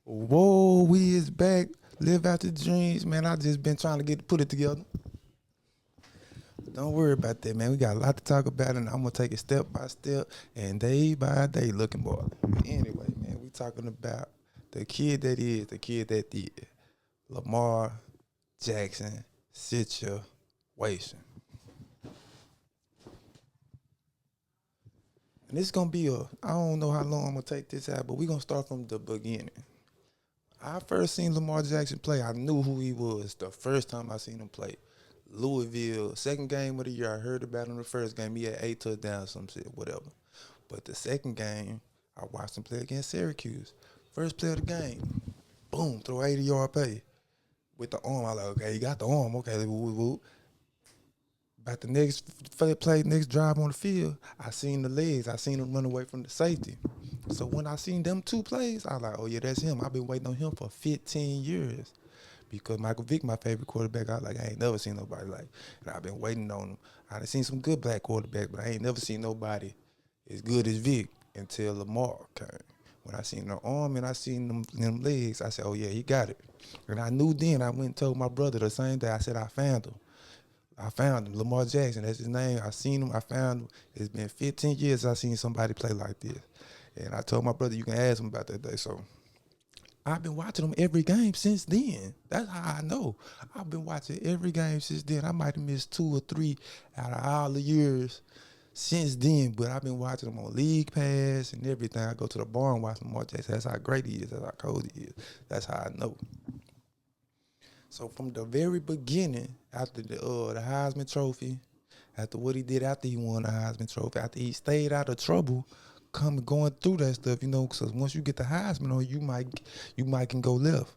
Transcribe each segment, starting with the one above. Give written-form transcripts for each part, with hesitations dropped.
Whoa, we is back. Live out the dreams, man. I just been trying to put it together. Don't worry about that, man. We got a lot to talk about, and I'm gonna take it step by step and day by day, looking boy. Anyway, man, we talking about the kid that did, Lamar Jackson situation, and it's gonna be I don't know how long I'm gonna take this out, but we gonna start from the beginning. I first seen Lamar Jackson play. I knew who he was the first time I seen him play. Louisville, second game of the year. I heard about him the first game. He had 8 touchdowns, some shit, whatever. But the second game, I watched him play against Syracuse. First play of the game, boom, throw 80-yard play with the arm. I like, okay, he got the arm. Okay, woo, woo. About the next play, next drive on the field, I seen the legs. I seen him run away from the safety. So when I seen them two plays, I was like, oh yeah, that's him. I've been waiting on him for 15 years. Because Michael Vick, my favorite quarterback, I ain't never seen nobody like. And I've been waiting on him. I done seen some good black quarterbacks, but I ain't never seen nobody as good as Vick until Lamar came. When I seen the arm and I seen them legs, I said, oh yeah, he got it. And I knew then. I went and told my brother the same day. I said, I found him. I found him, Lamar Jackson. That's his name. I seen him. I found him. It's been 15 years I seen somebody play like this. And I told my brother, you can ask him about that day. So I've been watching them every game since then. That's how I know. I've been watching every game since then. I might have missed 2 or 3 out of all the years since then, but I've been watching them on League Pass and everything. I go to the bar and watch Lamar Jackson. That's how great he is. That's how cold he is. That's how I know. So from the very beginning, after the Heisman Trophy, after what he did after he won the Heisman Trophy, after he stayed out of trouble, going through that stuff, because once you get the Heisman on, you might can go left,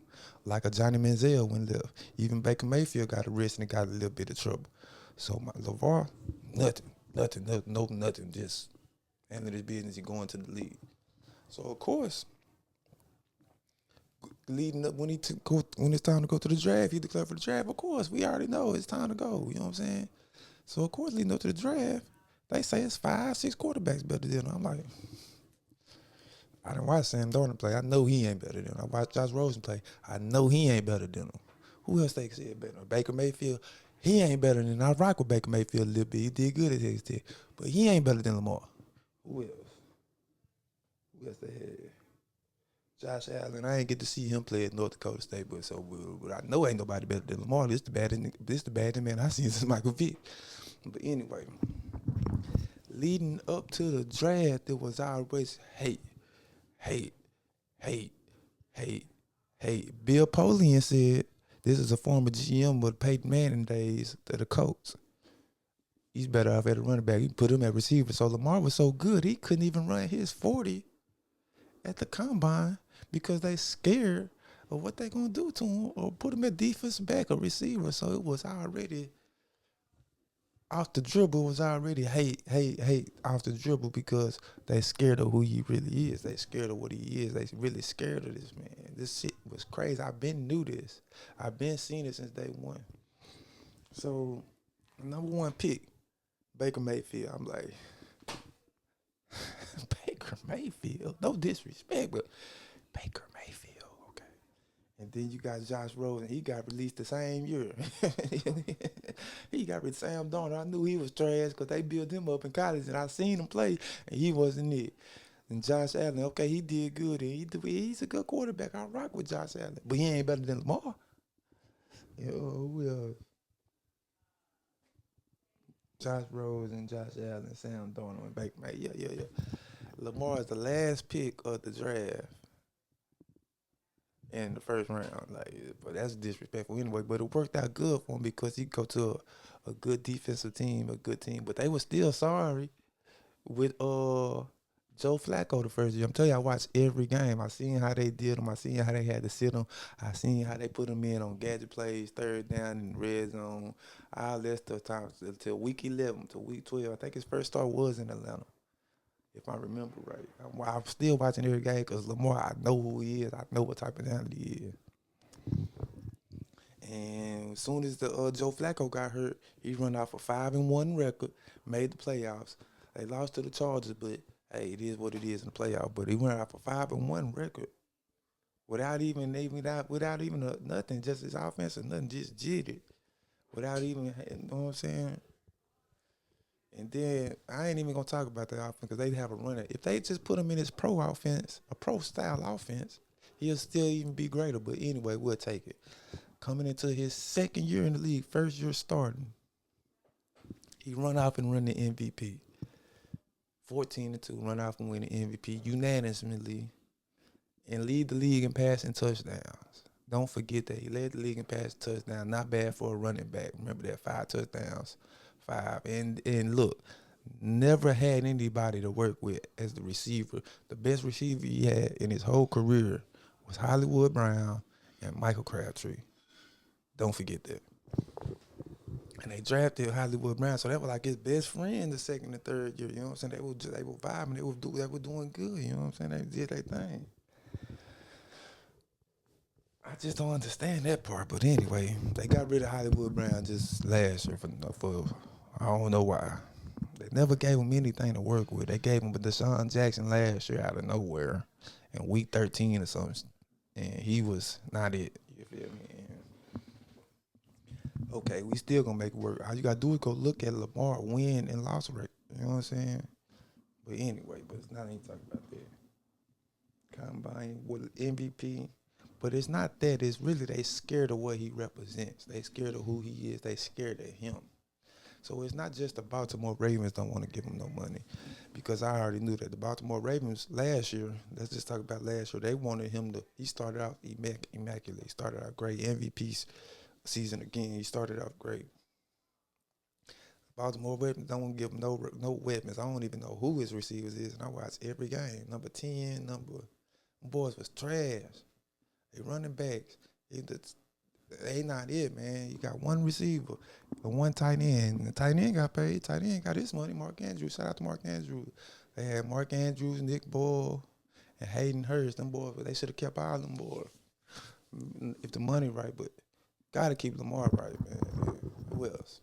like a Johnny Manziel went left. Even Baker Mayfield got arrested and got a little bit of trouble. So my LeVar, nothing, just handling his business and going to the league. So of course, leading up when it's time to go to the draft, he declared for the draft. Of course, we already know it's time to go. You know what I'm saying? So of course, leading up to the draft, they say it's 5, 6 quarterbacks better than him. I'm like, I didn't watch Sam Darnold play. I know he ain't better than him. I watched Josh Rosen play. I know he ain't better than him. Who else they said better? Baker Mayfield. He ain't better than him. I rock with Baker Mayfield a little bit. He did good at Texas Tech, but he ain't better than Lamar. Who else? Who else they had? Josh Allen. I ain't get to see him play at North Dakota State, but I know ain't nobody better than Lamar. This the baddest man I seen since Michael Vick. But anyway, leading up to the draft, there was always hate, hate, hate, hate, hate. Bill Polian said this is a former GM of Peyton Manning days to the Colts. He's better off at a running back. He put him at receiver. So Lamar was so good he couldn't even run his 40 at the combine because they scared of what they gonna do to him or put him at defensive back or receiver. So it was already off the dribble, was already hate off the dribble because they scared of who he really is. They scared of what he is. They really scared of this man. This shit was crazy. I've been knew this. I've been seeing it since day one. So number one pick, Baker Mayfield. I'm like, Baker Mayfield. No disrespect, but Baker Mayfield. Okay. And then you got Josh Rosen. He got released the same year. He got rid of Sam Darnold. I knew he was trash because they built him up in college, and I seen him play, and he wasn't it. And Josh Allen, okay, he did good, and he's a good quarterback. I rock with Josh Allen, but he ain't better than Lamar. Who else? Josh Rosen, Josh Allen, Sam Darnold, and Baker Mayfield. Yeah. Lamar is the last pick of the draft in the first round. Like, but that's disrespectful anyway. But it worked out good for him because he go to a good defensive team, a good team. But they were still sorry with Joe Flacco the first year. I'm telling you, I watched every game. I seen how they did them. I seen how they had to sit them. I seen how they put them in on gadget plays, third down in the red zone, all that stuff. Times until week 11 to week 12. I think his first start was in Atlanta, if I remember right. I'm still watching every game because Lamar, I know who he is. I know what type of talent he is. And as soon as the Joe Flacco got hurt, he run off a 5-1 record, made the playoffs. They lost to the Chargers, but hey, it is what it is in the playoff. But he went off a 5-1 record without even nothing, just his offense or nothing, just jittered without even, you know what I'm saying? And then I ain't even gonna talk about the offense because they have a runner. If they just put him in his pro offense, a pro style offense, he'll still even be greater. But anyway, we'll take it. Coming into his second year in the league, first year starting, he run off and run the MVP. 14-2, run off and win the MVP unanimously, and lead the league in passing touchdowns. Don't forget that he led the league in passing touchdowns. Not bad for a running back. Remember that, 5 touchdowns, 5. And look, never had anybody to work with as the receiver. The best receiver he had in his whole career was Hollywood Brown and Michael Crabtree. Don't forget that. And they drafted Hollywood Brown, so that was like his best friend the second and third year. You know what I'm saying? They were vibing. They were doing good. You know what I'm saying? They did their thing. I just don't understand that part. But anyway, they got rid of Hollywood Brown just last year for I don't know why. They never gave him anything to work with. They gave him Deshaun Jackson last year out of nowhere in week 13 or something, and he was not it. You feel me? Okay, we still gonna make it work. All you gotta do is go look at Lamar win and loss rate. You know what I'm saying? But anyway, but it's not even talking about that. Combine with MVP. But it's not that. It's really they scared of what he represents. They scared of who he is. They scared of him. So it's not just the Baltimore Ravens don't want to give him no money, because I already knew that the Baltimore Ravens last year, let's just talk about last year, they wanted him to, he started out immaculate. He started out great. MVP season again. He started off great. Baltimore Ravens don't want to give him no weapons. I don't even know who his receivers is, and I watch every game. Number 10, boys was trash. They running backs. They not it, man. You got one receiver, and one tight end. The tight end got paid. Tight end got his money. Mark Andrews. Shout out to Mark Andrews. They had Mark Andrews, Nick Boyle, and Hayden Hurst. Them boys, they should have kept all them boys if the money right. But gotta keep Lamar right, man. Who else?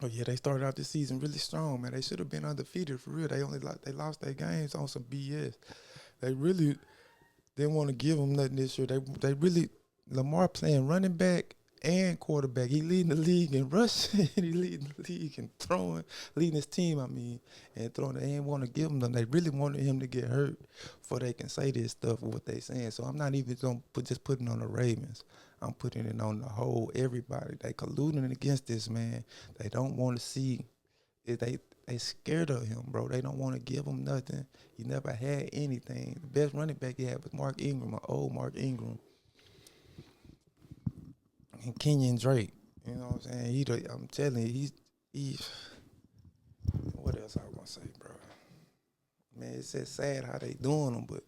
Oh yeah, they started out this season really strong, man. They should have been undefeated for real. They lost their games on some BS. They really didn't want to give them nothing this year. They really, Lamar playing running back and quarterback. He leading the league in rushing. He leading the league in throwing, leading his team, and throwing. They didn't want to give him them. They really wanted him to get hurt before they can say this stuff with what they saying. So I'm not even going to just putting it on the Ravens. I'm putting it on the whole everybody. They colluding against this man. They don't want to see it. They scared of him, bro. They don't want to give him nothing. He never had anything. The best running back he had was Mark Ingram, old Mark Ingram. And Kenyon Drake. You know what I'm saying? I'm telling you, he's what else I want to say, bro? Man, it's just sad how they doing him, but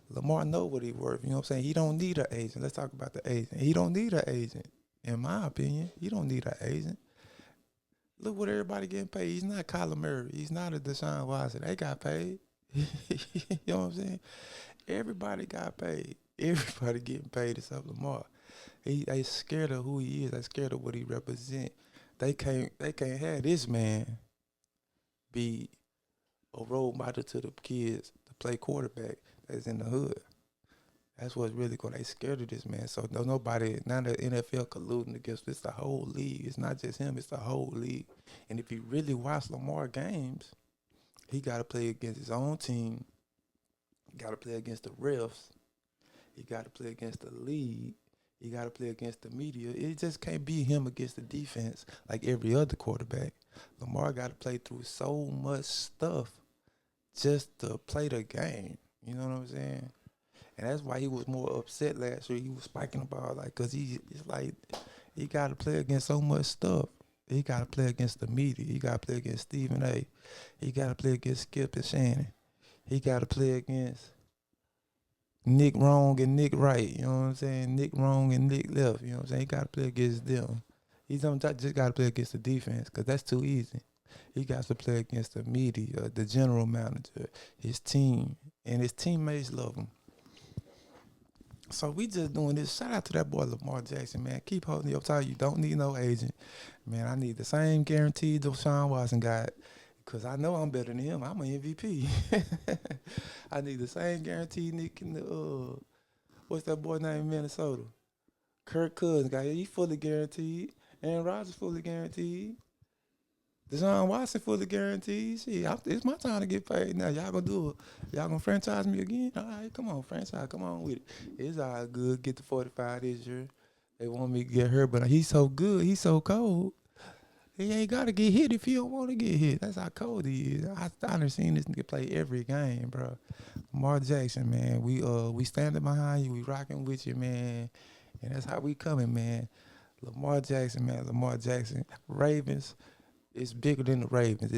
Lamar know what he worth. You know what I'm saying? He don't need an agent. Let's talk about the agent. He don't need an agent. In my opinion, he don't need an agent. Look what everybody getting paid. He's not Kyler Murray. He's not a Deshaun Watson. They got paid. You know what I'm saying? Everybody got paid. Everybody getting paid except Lamar. They scared of who he is. They scared of what he represent. They can't have this man be a role model to the kids to play quarterback that's in the hood. That's what's really going. They scared of this man. So nobody, now the NFL colluding against it's the whole league. It's not just him. It's the whole league. And if you really watch Lamar games, he got to play against his own team. He got to play against the refs. He got to play against the league. He got to play against the media. It just can't be him against the defense like every other quarterback. Lamar got to play through so much stuff just to play the game. You know what I'm saying? And that's why he was more upset last year. He was spiking the ball, because he got to play against so much stuff. He got to play against the media. He got to play against Stephen A. He got to play against Skip and Shannon. He got to play against Nick Wrong and Nick Right. You know what I'm saying? Nick Wrong and Nick Left. You know what I'm saying? He got to play against them. He just got to play against the defense because that's too easy. He got to play against the media, the general manager, his team, and his teammates love him. So we just doing this. Shout out to that boy Lamar Jackson, man. Keep holding your tight. You don't need no agent. Man, I need the same guarantee Deshaun Watson got. Cause I know I'm better than him. I'm an MVP. I need the same guarantee Nick in the what's that boy name in Minnesota? Kirk Cousins got he fully guaranteed. Aaron Rodgers fully guaranteed. Deshaun Watson fully guaranteed. Shit, it's my time to get paid now. Y'all gonna do it. Y'all gonna franchise me again? All right, come on, franchise. Come on with it. It's all good. Get the 45 this year. They want me to get hurt, but he's so good. He's so cold. He ain't got to get hit if he don't want to get hit. That's how cold he is. I done seen this nigga play every game, bro. Lamar Jackson, man. We standing behind you. We rocking with you, man. And that's how we coming, man. Lamar Jackson, man. Lamar Jackson. Ravens. It's bigger than the Ravens.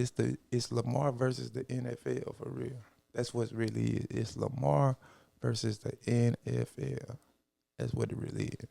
It's Lamar versus the NFL for real. That's what it really is. It's Lamar versus the NFL. That's what it really is.